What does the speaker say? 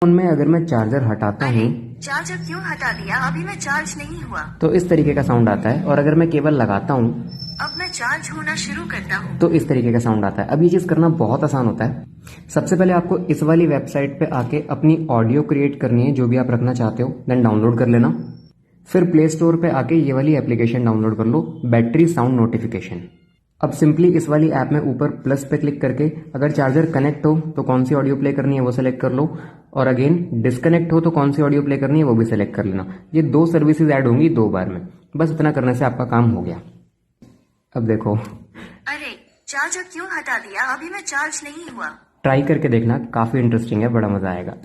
Phone में अगर मैं चार्जर हटाता हूँ चार्जर क्यों हटा दिया? अभी मैं चार्ज नहीं हुआ। तो इस तरीके का साउंड आता है, और अगर मैं केबल लगाता हूँ अब मैं चार्ज होना शुरू करता हूँ तो इस तरीके का साउंड आता है। अब ये चीज़ करना बहुत आसान होता है। सबसे पहले आपको इस वाली वेबसाइट पे आके अपनी ऑडियो क्रिएट करनी है, जो भी आप रखना चाहते हो, देन डाउनलोड कर लेना। फिर प्ले स्टोर पे आके ये वाली एप्लीकेशन डाउनलोड कर लो, बैटरी साउंड नोटिफिकेशन। अब सिंपली इस वाली ऐप में ऊपर प्लस पे क्लिक करके अगर चार्जर कनेक्ट हो तो कौन सी ऑडियो प्ले करनी है वो सेलेक्ट कर लो, और अगेन डिस्कनेक्ट हो तो कौन सी ऑडियो प्ले करनी है वो भी सेलेक्ट कर लेना। ये 2 सर्विसेज ऐड होंगी 2 बार में। बस इतना करने से आपका काम हो गया। अब देखो, अरे चार्जर क्यों हटा दिया? अभी मैं चार्ज नहीं हुआ। ट्राई करके देखना, काफ़ी इंटरेस्टिंग है, बड़ा मज़ा आएगा।